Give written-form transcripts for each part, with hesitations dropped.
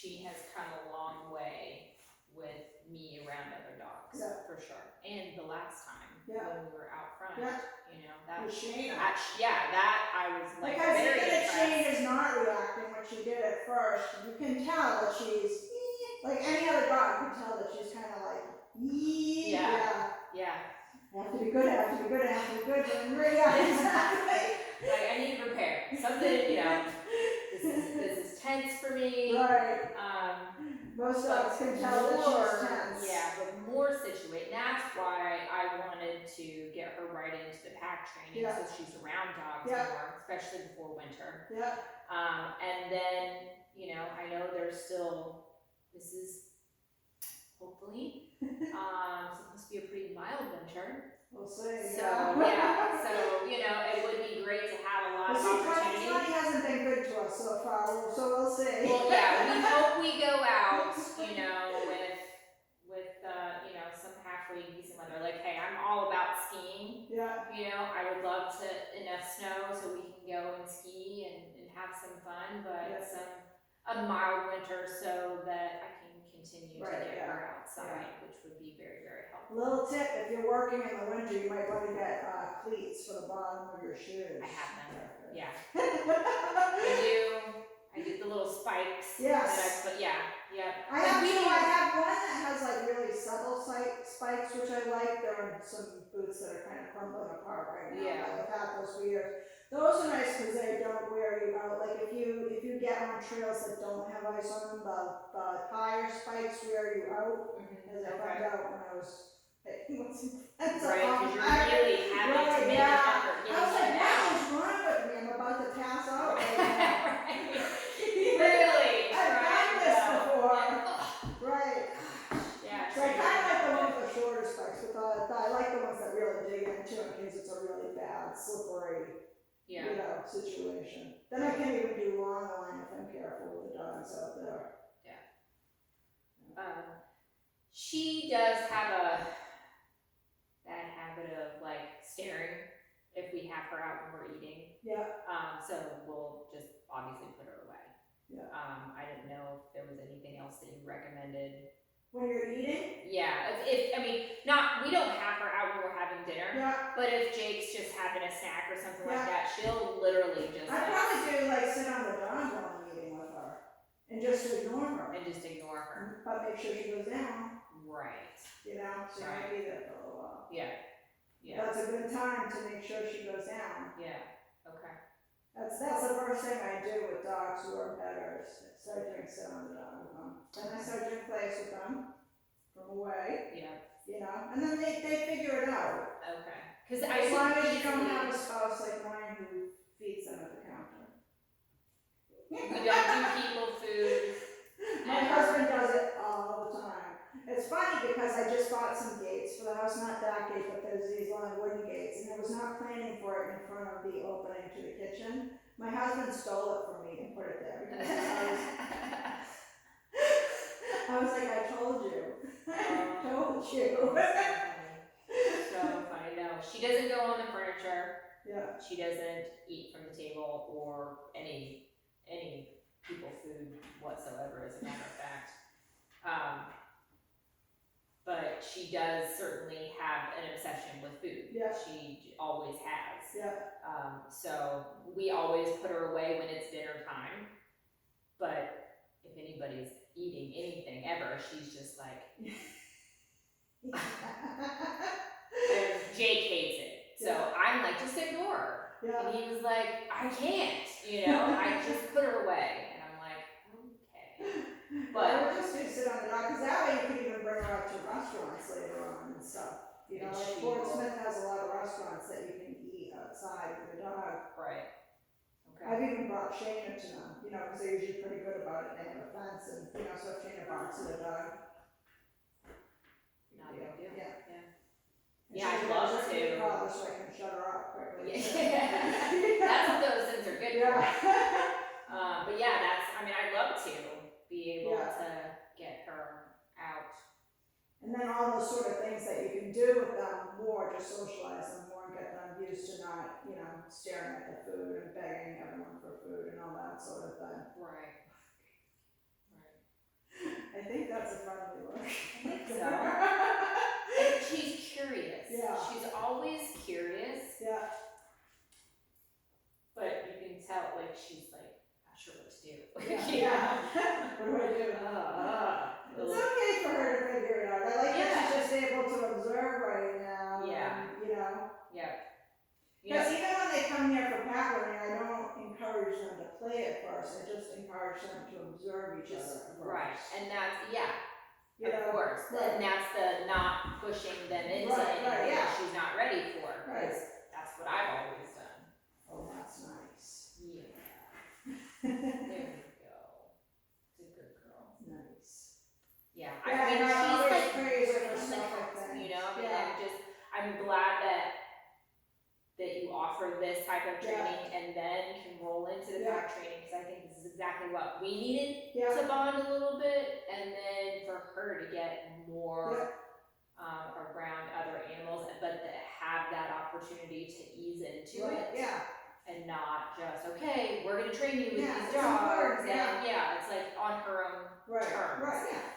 she has come a long way with me around other dogs, for sure. And the last time when we were out front, you know, that with Shayna. that I was like because very even if impressed. Shane is not reacting, what she did at first, you can tell that she's like any other dog. You can tell that she's kind of like I have to be good. I have to be good. I have to be good. Exactly. Like I need to prepare something. You know, this is tense for me. Right. Most dogs can tell that she's tense. Yeah, but more situated. That's why I wanted to get her right into the pack training, so she's around dogs more, especially before winter. And then, you know, I know there's still, this is hopefully supposed to be a pretty mild winter. We'll see. So you know, it would be great to have a lot of opportunity. 2020 hasn't been good to us so far, so we'll see. Well, yeah, we hope we go out, you know, with you know, some halfway decent weather. Like, hey, I'm all about skiing. Yeah. You know, I would love to enough snow so we can go and ski and have some fun, but a mild winter so that I can continue to get her outside, which would be very, very helpful. Little tip, if you're working in the winter, you might want to get cleats for the bottom of your shoes. I have them. Yeah. I do the little spikes. Yes. I have one that has like really subtle spikes, which I like. There are some boots that are kind of crumbling apart right now. I've had those for years. Those are nice because they don't wear you out. Like if you get on trails that don't have ice on them, the tire spikes wear you out. As I found out when I was because you're really having to make an effort. I was like, what is wrong with me? I'm about to pass out right now. Really? I've done this before. Right. Yeah. So I kind of like the ones with the shorter spikes, but I like the ones that really dig into in case it's a really bad, slippery, you know, situation. Then I can't even do long line if I'm careful with the dogs out there. She does have a bad habit of like staring if we have her out when we're eating. So we'll just obviously put her away. I didn't know if there was anything else that you recommended. When you're eating? Yeah, we don't have her out when we're having dinner. But if Jake's just having a snack or something like that, she'll literally just. I probably do like sit on the dog while I'm eating with her, and just ignore her. But make sure she goes down. Right. You know, so you might be there for a little while. Yeah. That's a good time to make sure she goes down. Okay. That's the first thing I do with dogs who are betters. Start doing sit on the dog with them. Then I start doing plays with them from away. You know, and then they figure it out. Okay. As long as you don't have a spouse like mine who feeds them at the counter. We don't do people food. My husband does it all the time. It's funny because I just bought some gates for the house, not that gate, but there's these long wooden gates, and I was not planning for it in front of the opening to the kitchen. My husband stole it from me and put it there because I was like, I told you. I told you. So funny. No, she doesn't go on the furniture. She doesn't eat from the table or any people food whatsoever, as a matter of fact. But she does certainly have an obsession with food. She always has. So we always put her away when it's dinner time. But if anybody's eating anything ever, she's just like. And Jake hates it. So I'm like, just ignore her. And he was like, I can't, you know, I just put her away. And I'm like, okay. But I would just do sit on the dog, because that way you can even bring her out to restaurants later on and stuff. You know, like Fort Smith has a lot of restaurants that you can eat outside with the dog. Right. Okay. I've even brought Shayna to them, you know, because they're usually pretty good about it. They have a fence, and you know, so if Shayna barks at the dog. Not a big deal. Yeah, I'd love to. So I can shut her up quickly. That's what those things are good for. But I'd love to be able to get her out. And then all those sort of things that you can do with them more, just socialize them more and get them used to not, you know, staring at the food and begging everyone for food and all that sort of thing. Right. do I do? It's okay for her to figure it out. I like that she's just able to observe right now. Yeah. And, you know. Yep. Because even when they come here for pack learning, I don't encourage them to play at first. I just encourage them to observe each other at first. Right, and that's, You of know? course, Right. and that's the not pushing them into anything that she's not ready for, because that's what I've always done. Oh, that's nice. Yeah. There we go. It's a good girl. Nice. Yeah, Yeah, I mean, I she's always like, praise her for on the stuff like cusp, that. you know, I mean, I'm glad that you offer this type of training and then can roll into the pack training, because I think this is exactly what we needed to bond a little bit, and then for her to get more around other animals, but to have that opportunity to ease into it. And not just, okay, we're gonna train you with these dogs, and it's like on her own terms,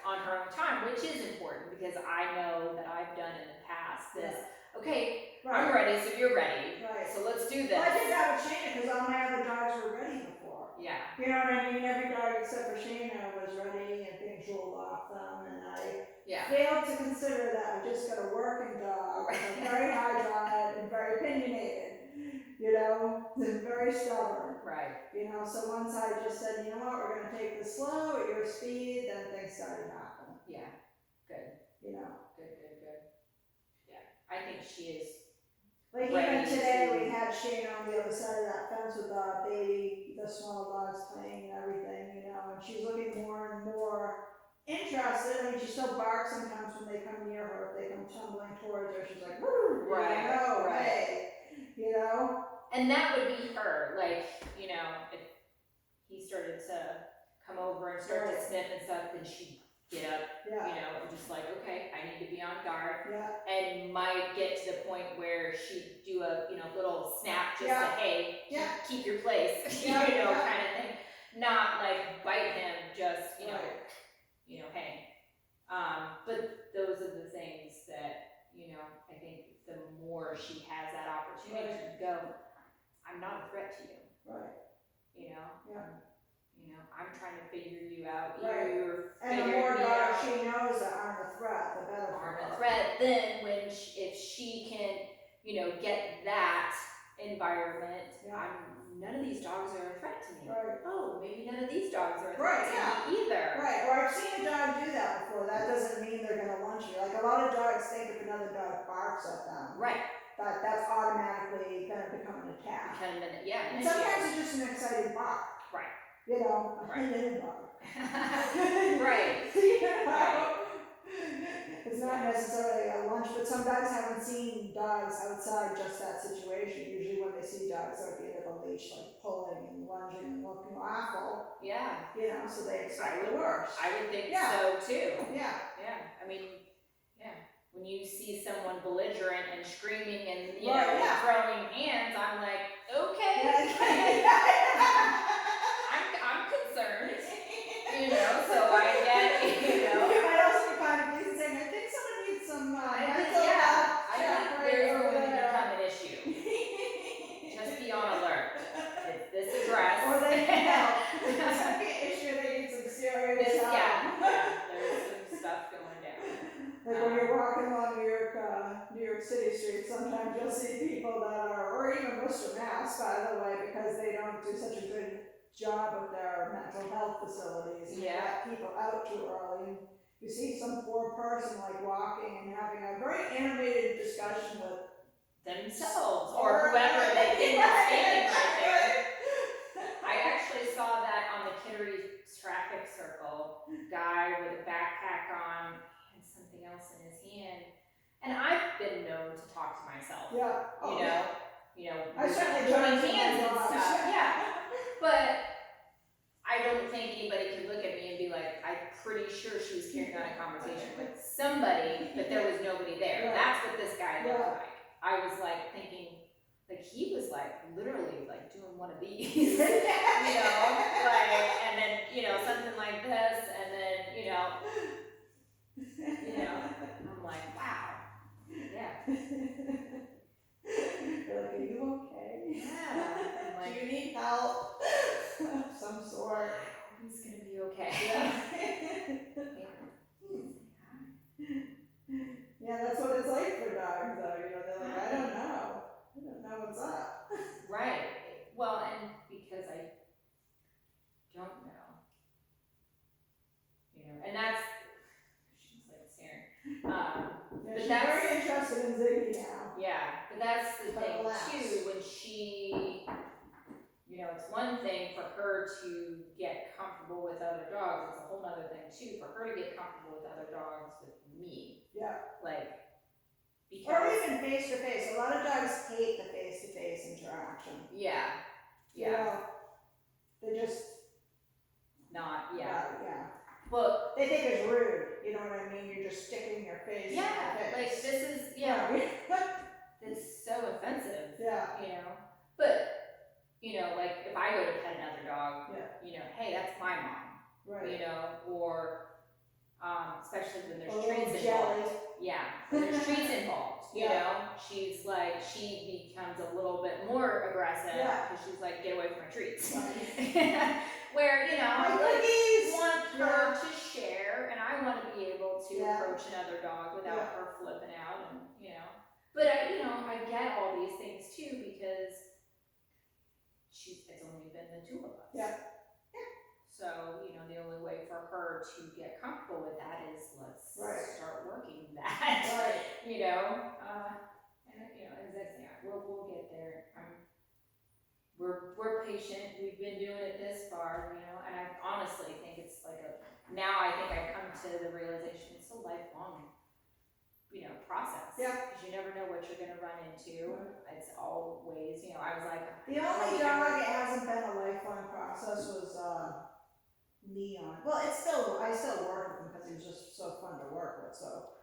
on her own time, which is important, because I know that I've done in the past this, okay, I'm ready, so you're ready, so let's do this. Well, I did that with Shayna, because all my other dogs were ready before. Yeah. You know what I mean? Every dog except for Shayna was ready, and things rolled off them, and I failed to consider that I just got a working dog, with a very high diet, and very opinionated. You know, and very stubborn. Right. You know, so once I just said, you know what, we're gonna take this slow at your speed, then things started happening. Yeah. Good. You know. Good. Yeah. I think she is. Like even today, we had Shane on the other side of that fence with the small dogs playing and everything, you know, and she's looking more and more interested. I mean, she still barks sometimes when they come near her, if they come tumbling towards her, she's like, woo, hey, you know? And that would be her, like, you know, if he started to come over and start to sniff and stuff, then she'd get up, you know, and just like, okay, I need to be on guard. And might get to the point where she'd do a, you know, little snap, just like, hey, keep your place, you know, kind of thing. Not like bite him, just, you know, hey. But those are the things that, you know, I think the more she has that opportunity to go, I'm not a threat to you. You know? You know, I'm trying to figure you out. You're and the more dogs she knows that aren't a threat, the better. Aren't a threat. Then when if she can, you know, get that environment, none of these dogs are a threat to me. Oh, maybe none of these dogs are a threat to me either. Or I've seen a dog do that before. That doesn't mean they're gonna lunge you. Like a lot of dogs think if another dog barks at them, that's automatically gonna become an attack. And sometimes it's just an excited bark. You know, a hidden bark. You know? It's not necessarily a lunch, but some dogs haven't seen dogs outside just that situation. Usually when they see dogs at the end of a leash, like pulling and lunging and looking awful. You know, so they expect the worst. I would think so too. Yeah. I mean, when you see someone belligerent and screaming and, you know, throwing hands, I'm like, okay. I'm concerned. You know, so I get, you know. You might also be kind of pleased and saying, I think someone needs some mental I think there's going to become an issue. Just be on alert. If this is addressed. Or they need help. If there's an issue, they need some serious help. There's some stuff going down. Like when you're walking along New York City streets, sometimes you'll see people that are, or even Worcester, Mass, by the way, because they don't do such a good job with their mental health facilities. And they let people out too early. You see some poor person like walking and having a very animated discussion with themselves or whoever they think is standing right there. I actually saw that on the Kittery traffic circle. Guy with a backpack on and something else in his hand. And I've been known to talk to myself. You know, I certainly join joined hands and stuff. But I don't think anybody could look at me and be like, I'm pretty sure she was carrying on a conversation with somebody, but there was nobody there. That's what this guy looked like. I was like thinking, like he was like literally like doing one of these, you know, like, and then, you know, something like this, and then, you know, I'm like, wow. You're like, are you okay? I'm like, do you need help of some sort? He's gonna be okay. that's the thing relax. too, when she, it's one thing for her to get comfortable with other dogs, it's a whole other thing too, for her to get comfortable with other dogs with me. Yeah. Like, or even face to face. A lot of dogs hate the face to face interaction. Yeah. Yeah. You know, they just not, yeah. Yeah. Well, they think it's rude. You know what I mean? You're just sticking your face. Yeah. In their face. Like this is it's so offensive. Yeah. But like if I go to pet another dog, yeah. Hey, that's my mom. Right. Or especially when there's a treats involved. Yeah. When there's treats involved, she's like, she becomes a little bit more aggressive because she's like, get away from my treats. Right. Where, I want her to share and I want to be able to approach another dog without her flipping out and, But I get all these things too because it's only been the two of us. Yeah. So, the only way for her to get comfortable with that is let's start working that. Right. And exactly, we'll get there. We're patient. We've been doing it this far, and I honestly think it's like now I think I come to the realization it's a lifelong, process. Yeah. Because you never know what you're going to run into. Right. It's always, I was like. The only dog it hasn't been a lifelong process was, Neon. Well, I still work with him because he was just so fun to work with, so.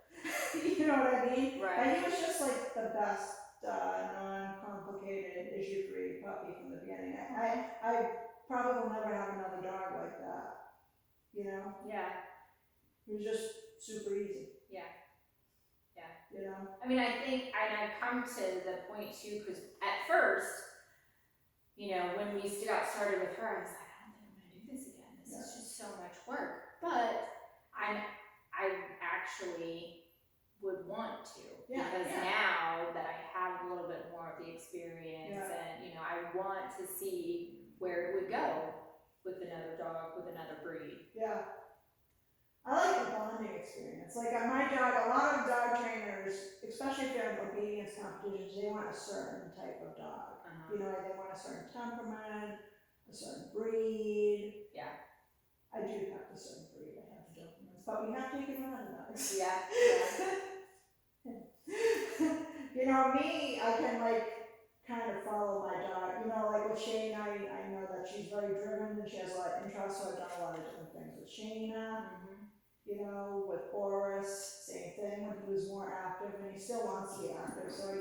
You know what I mean? Right. But he was just like the best, non-complicated, issue-free puppy from the beginning. I probably will never have another dog like that. Yeah. He was just super easy. Yeah. I mean, I think, and I've come to the point too, because at first, when we got started with her, I was like, I don't think I'm going to do this again. This is just so much work. But I actually would want to, because now that I have a little bit more of the experience and, I want to see where it would go with another dog, with another breed. Yeah. I like the bonding experience. Like my dog, a lot of dog trainers, especially if they're in obedience competitions, they want a certain type of dog. They want a certain temperament, a certain breed. Yeah. I do have a certain breed, I have Dobermans, but we have taken on other dogs. Yeah. Me, I can kind of follow my dog. Like with Shane, I know that she's very driven and she has a lot of interest, so I've done a lot of different things with Shayna. With Boris, same thing, when he was more active, and he still wants to be active, so, I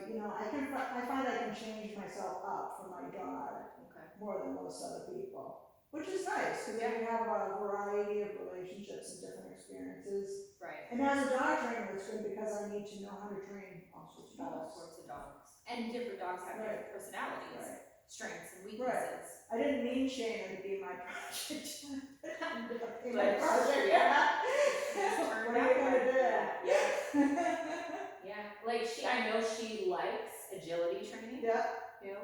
find I can change myself up for my dog more than most other people, which is nice, because we have a variety of relationships and different experiences. Right. And as a dog trainer, it's good because I need to know how to train all sorts of dogs. All sorts of dogs. And different dogs have different personalities, strengths and weaknesses. Right. I didn't mean Shayna to be my project. But What are you gonna do? Yeah. Like I know she likes agility training. Yeah.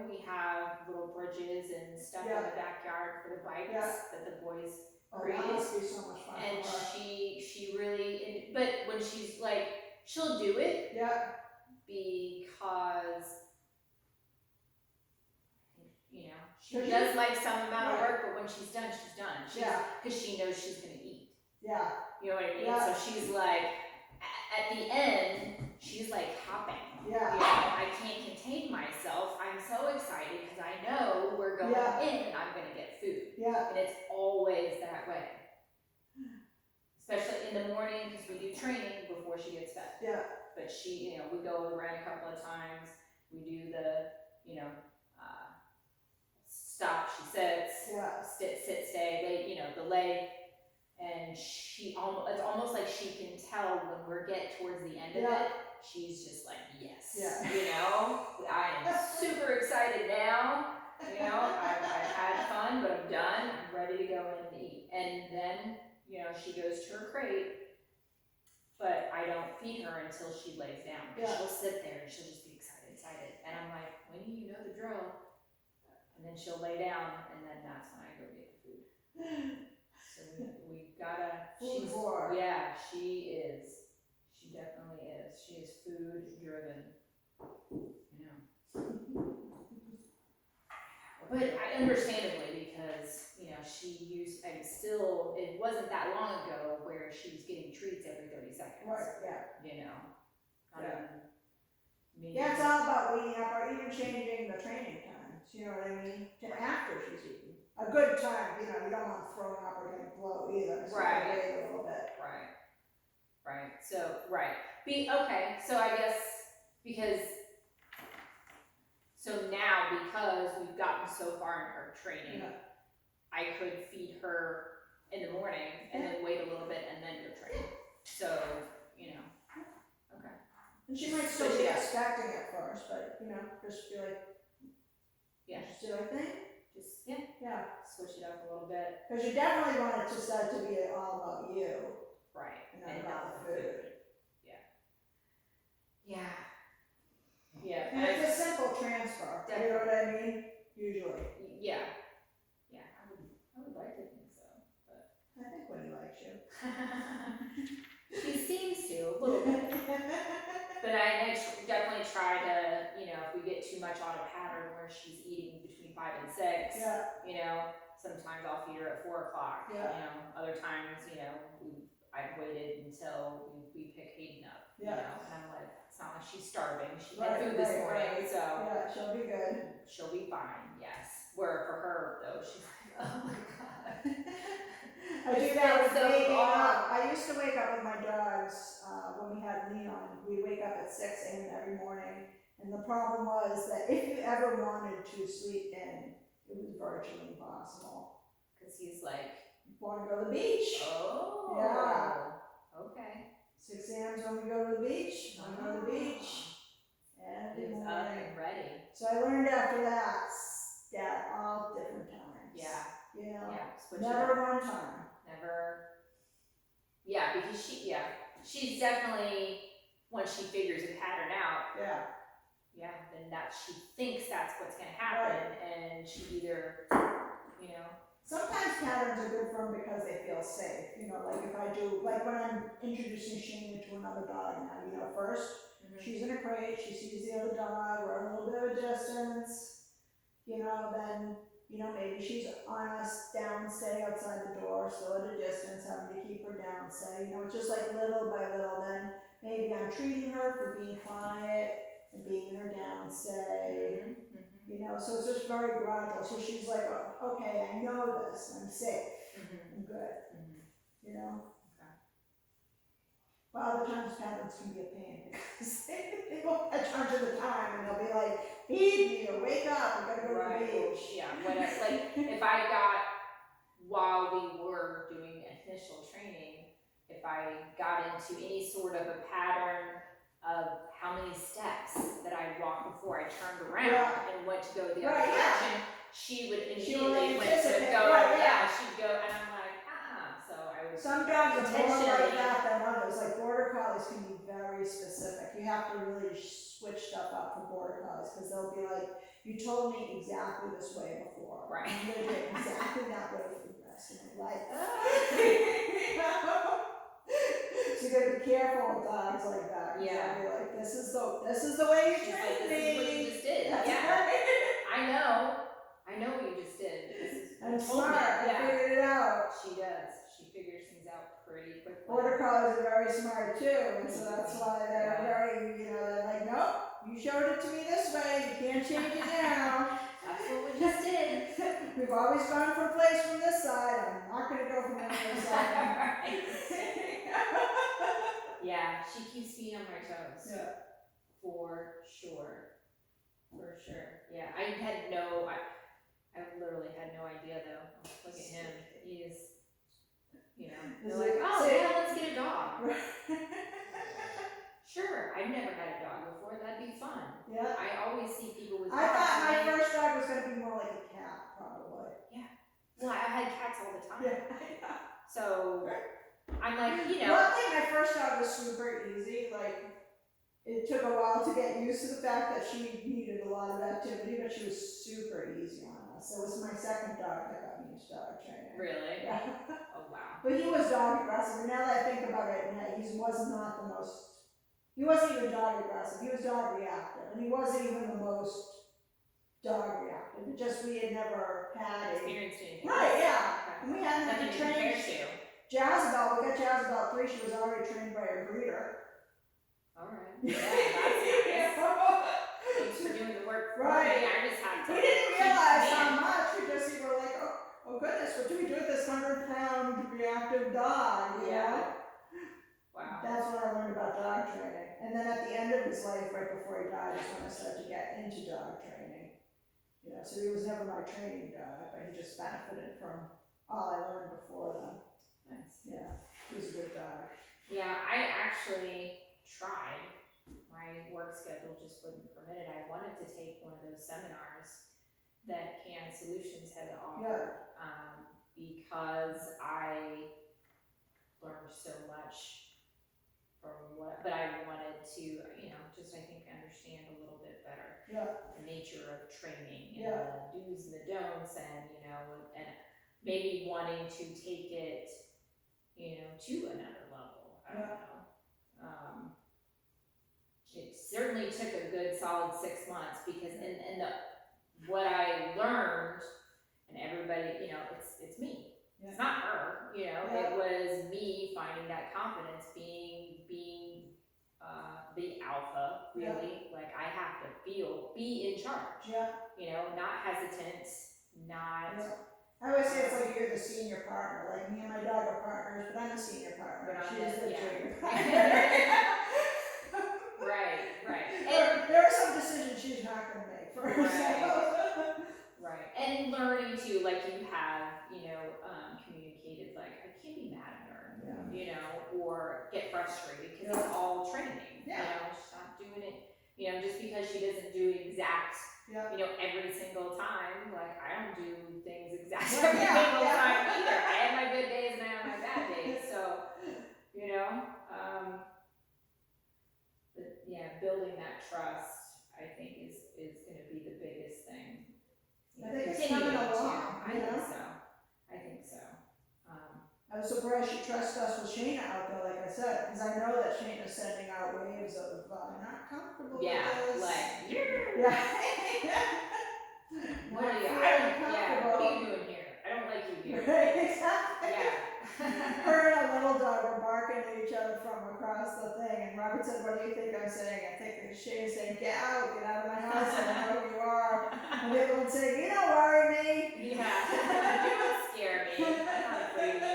We have little bridges and stuff in the backyard for the bikes that the boys create. That must be so much fun. And she really, but when she's she'll do it. Yeah. Because she does like some amount of work, but when she's done, she's done. Because she knows she's going to eat. Yeah. You know what I mean? Yeah. So she's at the end, she's hopping. Yeah. I can't contain myself. I'm so excited because I know we're going in and I'm going to get food. Yeah. And it's always that way. Especially in the morning because we do training before she gets fed. Yeah. But she, we go around a couple of times. We do the, stop, she sits, sit, stay, lay, the lay, and it's almost like she can tell when we're get towards the end of it, she's just like, yes, I am super excited now, I've had fun, but I'm done, I'm ready to go in and eat, and then, she goes to her crate, but I don't feed her until she lays down, because she'll sit there and she'll just be excited, and I'm like, Winnie, you know the drill. And then she'll lay down, and then that's when I go get the food. So we gotta. Food whore. Yeah, she is. She definitely is. She is food driven. understandably, because, you know, it wasn't that long ago where she was getting treats every 30 seconds. Right, yeah. You know? Yeah, it's all about weaning up or even changing the training times, you know what I mean? To after she's eaten. A good time, you know, you don't want throwing up or getting blow either, so Right. wait a little bit. Right. So, okay, so I guess, now, because we've gotten so far in her training, I could feed her in the morning and then wait a little bit and then go train. So, you know, okay. And she might still be expecting it first, but, you know, just be like, just do I think? Switch it up a little bit. Because you definitely want it to start to be all about you. Right. And not the food. Yeah. And it's a simple transfer. You know what I mean? Usually. Yeah. I would like to think so, but I think Winnie likes you. She seems to, a little bit. But I definitely try to, you know, if we get too much on a pattern where she's eating between 5 and 6, you know, sometimes I'll feed her at 4 o'clock. You know, other times, you know, I've waited until we pick Hayden up. You know, and I'm like, it's not like she's starving. She had food this morning, so she'll be good. She'll be fine. Yes. Where for her though, she's like, oh my god. I do that with waking up. I used to wake up with my dogs when we had Leon. We'd wake up at 6 a.m. every morning, and the problem was that if you ever wanted to sleep in, it was virtually impossible. Because he's like, want to go to the beach. Oh. Yeah. Okay. 6 a.m. is when we go to the beach. I go to the beach. And he was up and ready. So I learned after that all different times. Yeah. You know. Yeah. Never one time. Never. Yeah, because she's definitely, once she figures a pattern out. Yeah, then she thinks that's what's gonna happen, and she either, you know. Sometimes patterns are good for them because they feel safe. You know, like if I do, like when I'm introducing Shane to another dog now, you know, first she's in a crate, she sees the other dog, we're a little bit of a distance, you know, then, you know, maybe she's on us down, stay outside the door, still at a distance, having to keep her down, say, you know, it's just like little by little, then maybe I'm treating her for being quiet and being her down, stay. You know, so it's just very gradual. So she's like, oh, okay, I know this, I'm safe, I'm good, you know? But other times patterns can be a pain because they won't catch on to the time and they'll be like, feed me or wake up, we gotta go to the beach. Yeah, like if I got, while we were doing initial training, if I got into any sort of a pattern of how many steps that I walked before I turned around and went to go the other direction, she would immediately went to go, she'd go, and I'm like, so I was. Some dogs are more like that than others. Like border collies can be very specific. You have to really switch stuff up for border collies because they'll be like, you told me exactly this way before. Right. I'm going to do it exactly that way for the rest of my life. So you gotta be careful with dogs like that. Yeah. You're like, this is the way you trained me. This is what you just did. That's right. I know what you just did. I'm smart. I figured it out. She does. She figures things out pretty quickly. Border collies are very smart too, and so that's why they're very, you know, they're like, nope, you showed it to me this way, you can't change it now. That's what we just did. We've always gone from place from this side, I'm not gonna go from the other side. Yeah, she keeps me on my toes. Yeah. For sure. Yeah, I literally had no idea though. Look at him. He is, you know, they're like, oh yeah, let's get a dog. Sure, I've never had a dog before, that'd be fun. Yeah. I always see people with dogs. I thought my first dog was gonna be more like a cat, probably. Yeah. Well, I had cats all the time. Yeah. So I'm like, you know. Well, I think my first dog was super easy. Like, it took a while to get used to the fact that she needed a lot of activity, but she was super easy on us. It was my second dog that got me into dog training. Really? Yeah. Oh, wow. But he was dog aggressive, and now that I think about it, he was not the most, he wasn't even dog aggressive, he was dog reactive, and he wasn't even the most dog reactive. It just, we had never had Experienced anything. Right, yeah. Okay. And we hadn't Nothing been to trained. compare to. Jezebel, we got Jezebel 3, she was already trained by a breeder. Alright. Yeah, that's nice. Thanks for doing the work for Right. me. I just had to. We didn't realize how much, we were like, oh goodness, what do we do with this 100-pound reactive dog, you know? Wow. That's when I learned about dog training. And then at the end of his life, right before he died, is when I started to get into dog training. You know, so he was never my training dog, but he just benefited from all I learned before then. Nice. Yeah, he was a good dog. Yeah, I actually tried. My work schedule just wouldn't permit it. I wanted to take one of those seminars that Can Solutions had offered, because I learned so much from but I wanted to, you know, just I think understand a little bit better the nature of training and the do's and the don'ts, and you know, and maybe wanting to take it, you know, to another level. I don't know. It certainly took a good solid 6 months because what I learned, and everybody, you know, it's me. It's not her, you know. It was me finding that confidence, being the alpha, really. Like I have to be in charge. You know, not hesitant, not. I always say it's like you're the senior partner. Like me and my dog are partners, but I'm the senior partner. She's the junior partner. Right. And there are some decisions she's not going to make for herself. Right. And learning to, like you have, you know, communicated, like, I can't be mad at her, you know, or get frustrated because it's all training. You know, she's not doing it, you know, just because she doesn't do exact, you know, every single time. Like, I don't do things exact every single time either. I have my good days and I have my bad days. So, you know, but yeah, building that trust, I think, is going to be the biggest thing. I think it's coming along. I think so. I was surprised she trusts us with Shayna out there, like I said, because I know that Shayna's sending out waves of not comfortable with this. Like, what are you doing here? I don't like you here. Right, exactly. Her and a little dog were barking at each other from across the thing, and Robert said, what do you think I'm saying? I think Shayna's saying, get out of my house, I don't know who you are. And the other one saying, you don't worry me. You don't scare me. I'm not afraid of you.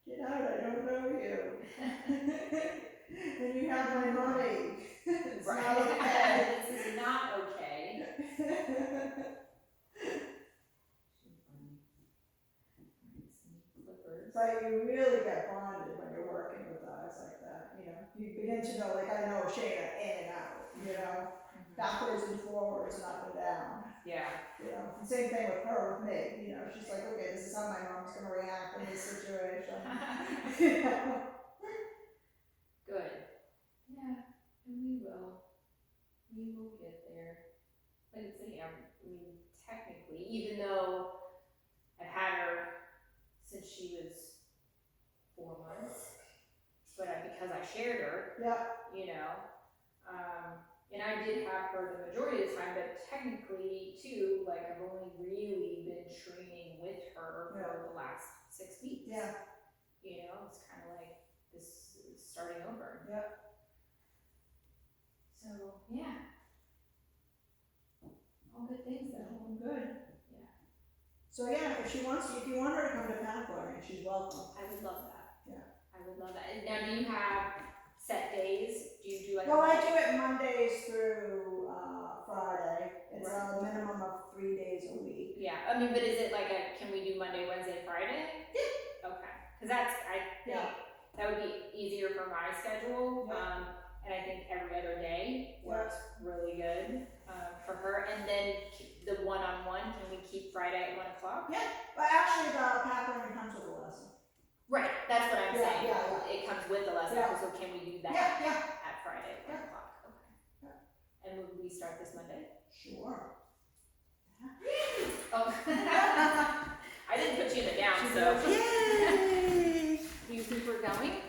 Get out, I don't know you. And you have my money. It's not okay. This is not okay. But you really get bonded when you're working with dogs like that, you know. You begin to know, like I know Shayna in and out, you know, backwards and forwards and up and down. You know, the same thing with her, with me, you know, she's like, okay, this is how my mom's gonna react in this situation. You know? Good. Yeah, and we will. We will get there. Like I say, I mean, technically, even though I've had her since she was 4 months, but because I shared her, you know, and I did have her the majority of the time, but technically too, like I've only really been training with her for the last 6 weeks. You know, it's kind of like this starting over. So yeah, all good things though. All good. So yeah, if you want her to come to pack learning, she's welcome. I would love that. I would love that. And now, do you have set days? Do you do like? Well, I do it Mondays through Friday. It's a minimum of 3 days a week. I mean, but is it like can we do Monday, Wednesday, Friday? Okay. Because I think that would be easier for my schedule. And I think every other day works really good for her. And then the one-on-one, can we keep Friday at 1 o'clock? But actually the pack learning comes with a lesson. Right, that's what I'm saying. It comes with the lesson, so can we do that at Friday at 1 o'clock? Okay. And would we start this Monday? Sure. Oh. I didn't put you in the down, so. Yay! Do you think we're going?